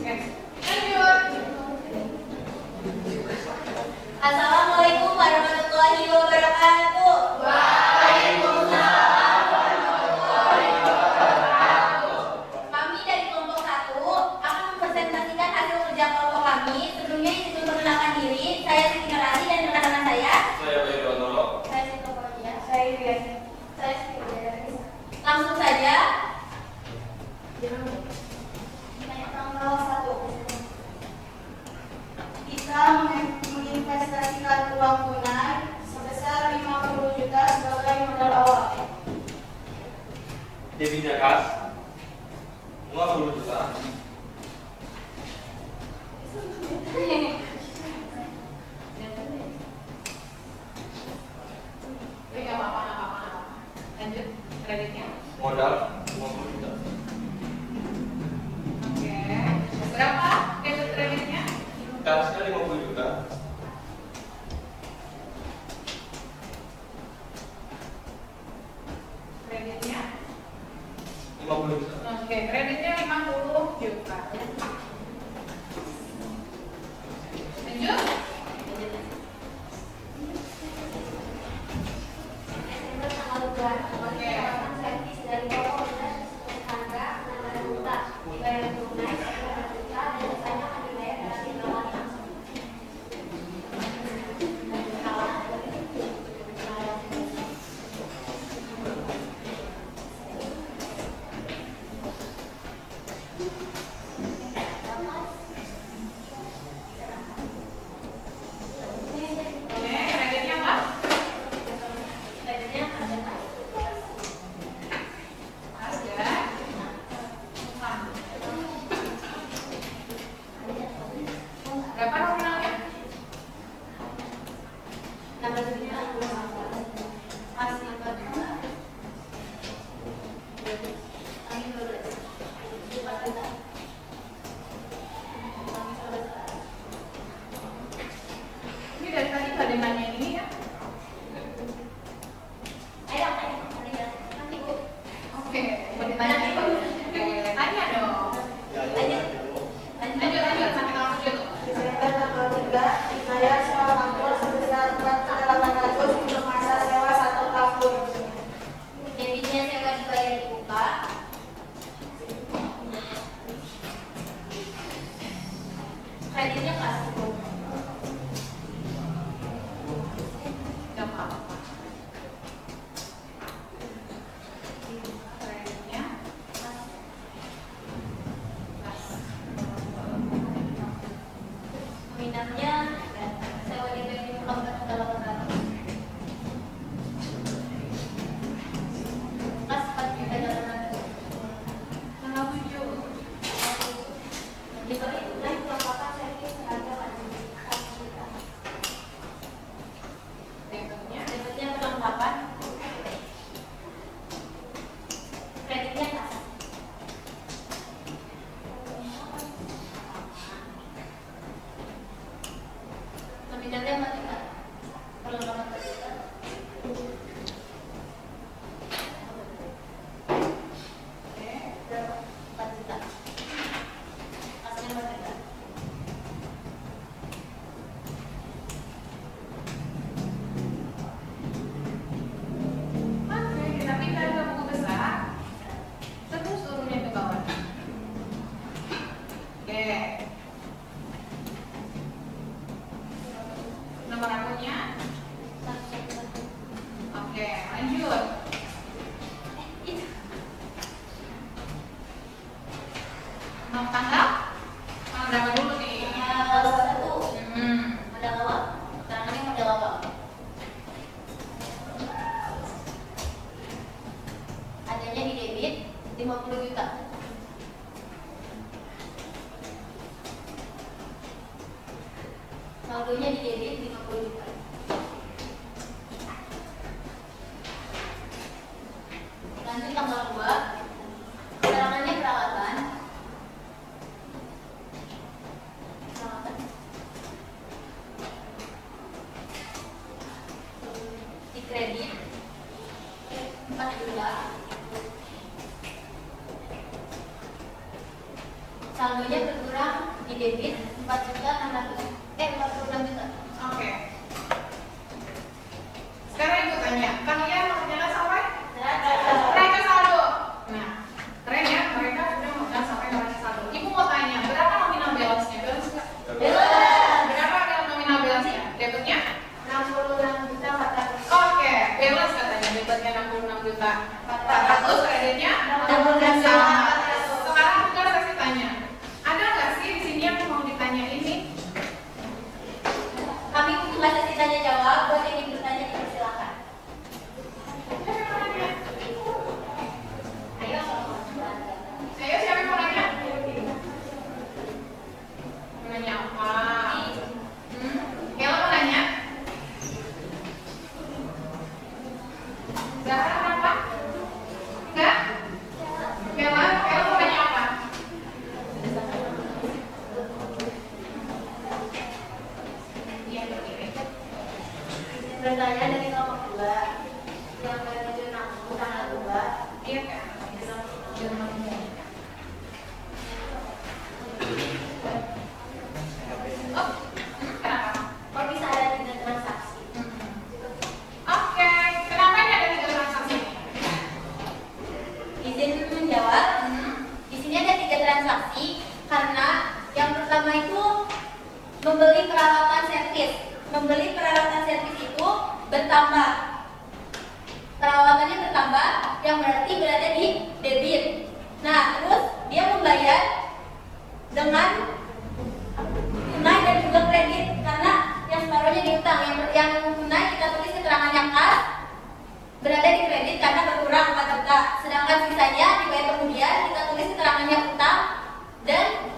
Oke, lanjut. Assalamualaikum warahmatullahi wabarakatuh. Kami dari kelompok 1 akan mempresentasikan hasil kerja kelompok kami. Sebelumnya izin memperkenalkan diri. Saya Siti Nurani dan rekan-rekan saya. Saya Bayu Wantoro. Saya Siti Nurani. Saya Iriani. Saya Siti Nurani. Langsung saja. Tanggal 1. Kita menginvestasikan uang tunai sebesar 50 juta sebagai modal awal. Debitnya kas 50 juta. Nggak apa-apa, nggak apa-apa. Lanjut, kreditnya. Modal 50 juta. Oke. Berapa debit kreditnya? Kasnya 50 juta. Kreditnya. 50 juta. Oke, kreditnya 50 juta. Lanjut. Desember tanggal 2. Oke. Servis dari toko harga 6 juta. Dibayar tunai 1 juta dan sisanya akan dibayar dalam 5 kali langsung. Oke, kreditnya apa? Lanjut. Mau tanggal? Tanggal berapa dulu nih? Satu. Hmm. Modal awal. Keterangannya modal awal. Adanya di debit 50 juta. Saldonya di debit 50 juta. Lanjut tanggal 2. Keterangannya peralatan. Di kredit 4 juta. Saldonya berkurang di debit 4 juta 46 juta. Oke. Sekarang ibu tanya, kalian mau sampai? Neraca saldo. Nah, keren ya, mereka sudah mau sampai neraca saldo. Ibu mau tanya, berapa nominal balance-nya? Balance nggak? Berapa nominal balance-nya? Debitnya? 66 juta 400. Oke, balance katanya debitnya 66 juta 400, kreditnya 66 juta 400. Sekarang juga saya tanya, ada nggak sih di sini yang mau ditanya ini? Kami butuh sesi tanya jawab. Buat yang ingin bertanya dipersilakan. Ayo. Ayo, siapa yang mau nanya? Mau nanya apa? Kela mau nanya? Zahra kenapa? Enggak? Kela mau nanya apa? Iya, berdiri. Bertanya dari kelompok 2 yang menuju tanggal 2. Iya kan? Oh, kenapa? Kok bisa ada 3 transaksi? Oke, kenapa ini ada 3 transaksi? Izin menjawab. Di sini ada 3 transaksi karena yang pertama itu membeli peralatan servis. Membeli peralatan servis itu bertambah. Perawatannya bertambah, yang berarti berada di debit. Nah, terus dia membayar dengan tunai dan juga kredit karena yang separuhnya diutang. Yang tunai kita tulis keterangannya kas, berada di kredit karena berkurang 4 juta. Sedangkan sisanya dibayar kemudian, kita tulis keterangannya utang, dan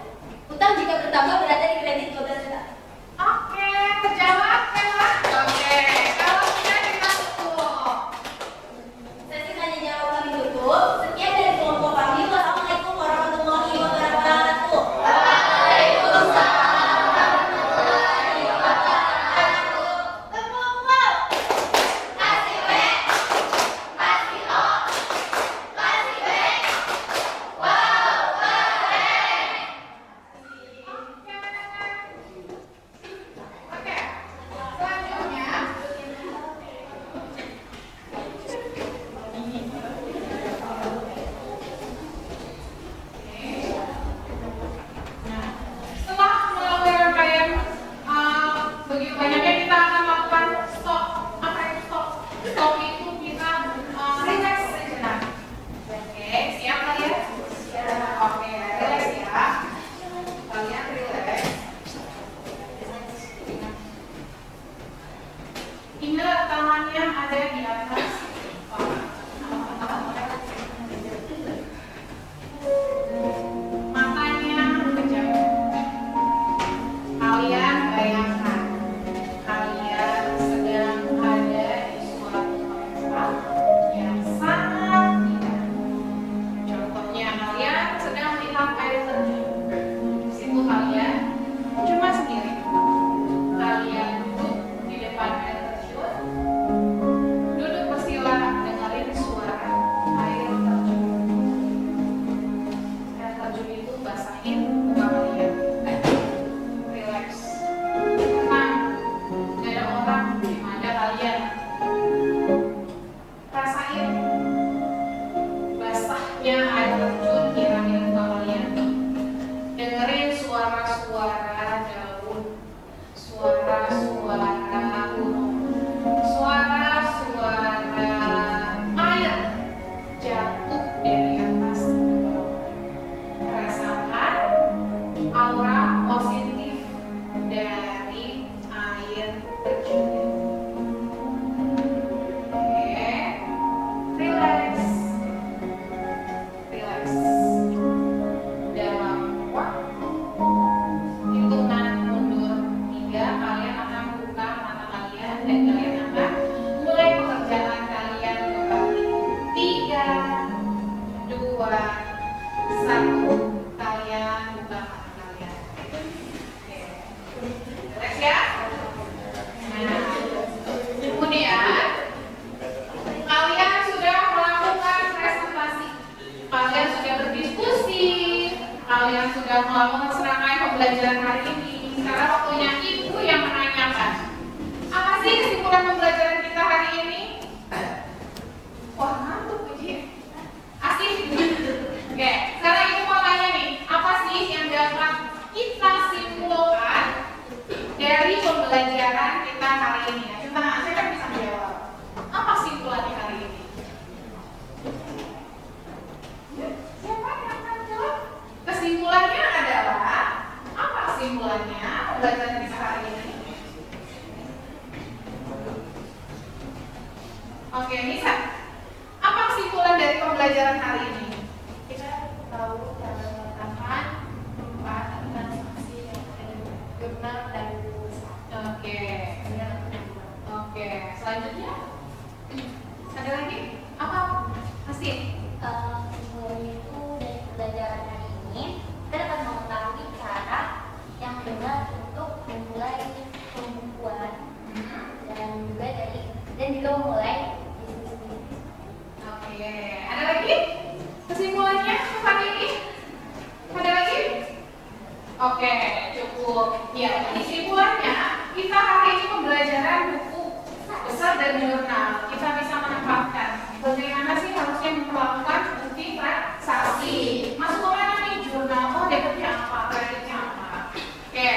utang jika bertambah berada di kredit 12 juta. Oke, terjawab Kela. Oke, kalau sudah kita tutup. Sesi tanya jawab kami tutup. Sekian dari kelompok kami. Wassalamualaikum warahmatullahi wabarakatuh. Waalaikumsalam warahmatullahi wabarakatuh. Berkumpul. Kasih W, kasih O, kasih B. Wow, keren. Oke, selanjutnya. Nah, setelah melalui rangkaian begitu banyaknya, kita akan melakukan stop. Apa itu stop? Stop itu kita relax sejenak. Oke, siap kalian? Oke, relax ya. Kalian relax. Ingat tangannya ada di atas kepala. Matanya pejam. Kalian bayangkan, kalian sedang ada di suatu tempat. sudah melakukan serangkaian pembelajaran hari ini. Sekarang waktunya Ibu yang menanyakan. Apa sih kesimpulan pembelajaran kita hari ini? Wah, ngantuk Puji. Asik. Oke, sekarang Ibu mau tanya nih, apa sih yang dapat kita simpulkan dari pembelajaran kita hari ini? Coba saya kan bisa menjawab. Apa simpulannya hari ini? Siapa yang akan jawab? Kesimpulannya adalah apa kesimpulannya pembelajaran kita hari ini? Oke, Nisa. Apa kesimpulan dari pembelajaran hari ini? Kita tahu cara mengatakan tempat transaksi yang benar dan Oke. Oke, selanjutnya ada lagi? Apa? Masih? kesimpulannya itu dari pembelajaran hari ini kita dapat mengetahui cara yang benar untuk memulai pembukuan dan juga memulai bisnis sendiri. Oke, ada lagi? Kesimpulannya hari ini? Ada lagi? Oke, cukup. Ya, kesimpulannya kita hari ini pembelajaran buku besar dan jurnal. Kita bisa menempatkan bagaimana sih harusnya melakukan bukti transaksi. Masuk ke mana nih jurnal? Oh, debitnya apa? Kreditnya apa? Oke,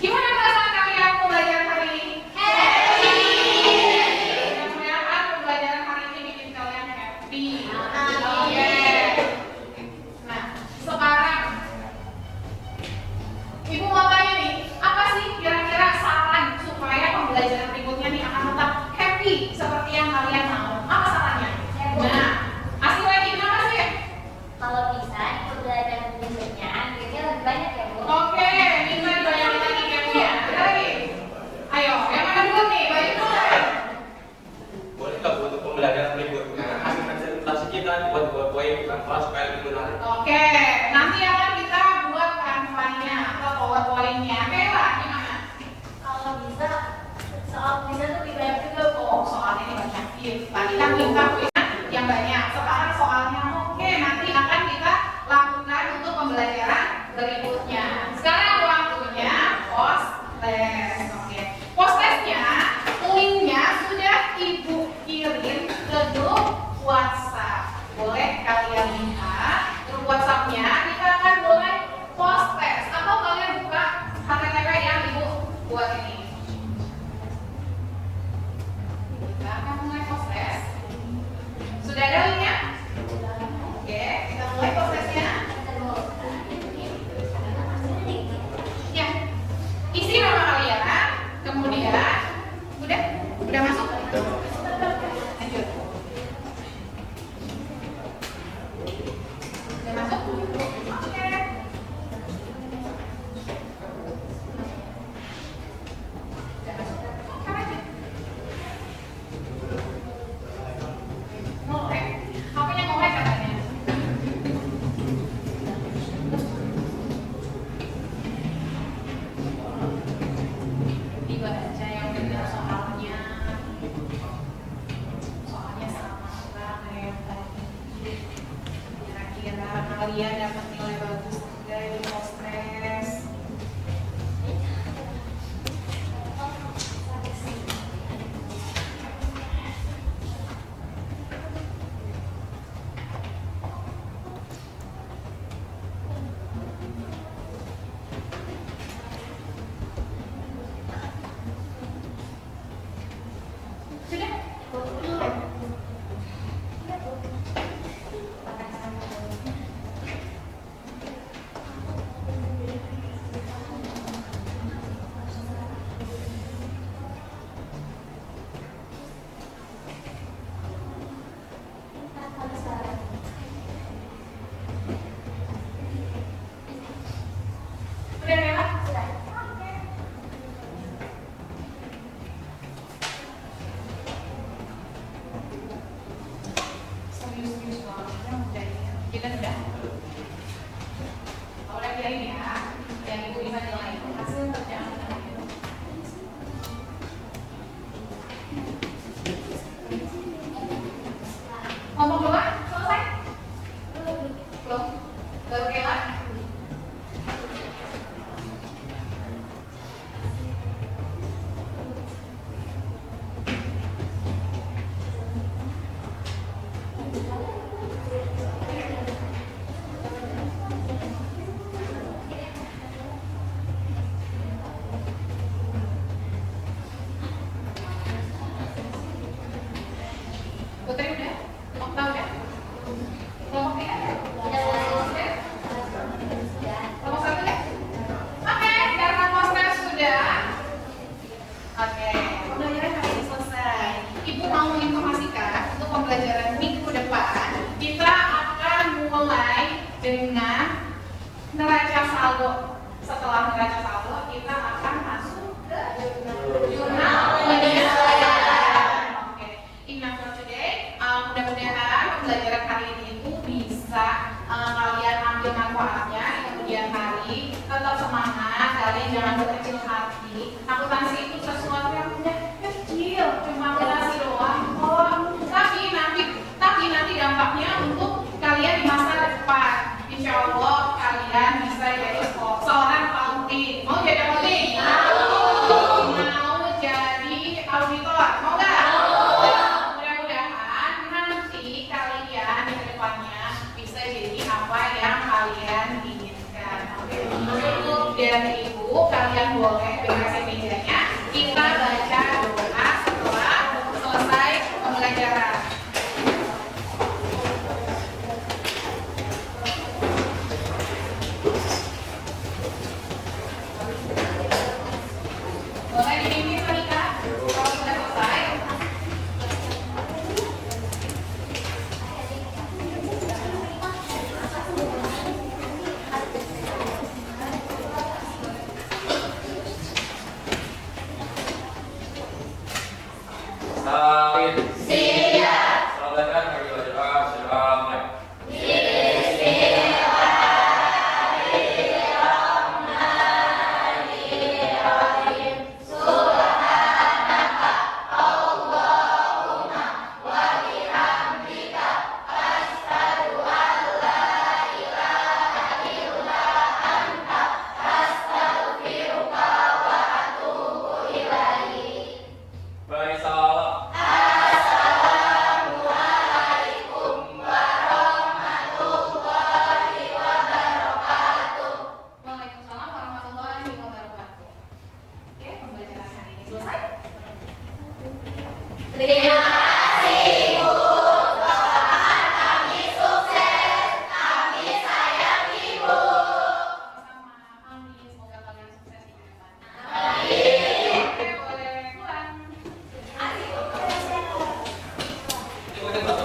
gimana perasaan kalian pembelajaran hari ini? Happy. Mudah-mudahan pembelajaran hari ini bikin kalian happy. Oke. Nah, sekarang Ibu mau tanya nih, apa sih kira-kira saran supaya pembelajaran berikutnya nih akan tetap happy seperti yang kalian mau? Apa sarannya? Nah, asli lagi kenapa sih? Kalau bisa di pembelajaran berikutnya gamenya lebih banyak ya Bu. Oke, Nisa dibayangin lagi gamenya. Ada lagi? Ayo, yang mana dulu nih? Bayu dulu. Boleh nggak untuk pembelajaran berikutnya hasil presentasi kita buat poin kanvas supaya lebih menarik. Oke, nanti akan kita buat kanvanya atau powerpointnya. Oke lah, gimana? Kalau bisa soal bisa tuh lebih banyak juga Bu. Oh, soalnya ini banyak. Tadi kan kita punya yang banyak. Sekarang soalnya oke, nanti akan kita lakukan untuk pembelajaran berikutnya. Sekarang waktunya post test. Oke. Post testnya, linknya sudah Ibu kirim ke grup WhatsApp. Boleh kalian lihat grup WhatsApp-nya. Kita akan mulai post test. Atau kalian buka HTTP yang Ibu buat ini. Kita akan mulai post test. Sudah ada linknya? Oke, kita mulai post testnya. Ya, isi nama kalian, kemudian udah masuk? Lanjut. Udah masuk? Oke. Udah masuk? Apa aja? Ngorek. Apanya ngorek katanya? Dibaca yang benar soalnya. Soalnya sama kayak yang tadi. Kira-kira kalian dapat nilai bagus enggak di post test? Sudah? saldo. Setelah neraca saldo, kita akan masuk ke jurnal pembelajaran. Oke, enough for today. Mudah-mudahan pembelajaran hari ini itu bisa kalian ambil manfaatnya di kemudian hari. Tetap semangat, kalian jangan berkecil hati. Akuntansi itu sesuatu yang udah kecil, cuma akuntansi doang. Tapi nanti dampaknya untuk kalian di masa depan. Insya Allah kalian bisa jadi seorang auditor. Mau jadi auditor? Mau jadi auditor? Mau nggak? Mudah-mudahan nanti kalian di depannya bisa jadi apa yang kalian inginkan. Oke. Untuk dari ibu, kalian boleh beresin mejanya. Kita baca doa setelah selesai pembelajaran. Boleh dipimpin Monika kalau sudah selesai. Salim. Siap. Salamkan bagi wajah selamat. Baik, salam. Waalaikumsalam warahmatullahi wabarakatuh. Oke, pembelajaran hari ini selesai. Terima kasih Bu. Doakan kami sukses. Kami sayang Ibu. Sama-sama. Amin. Semoga kalian sukses di depan. Oke, boleh pulang. Ini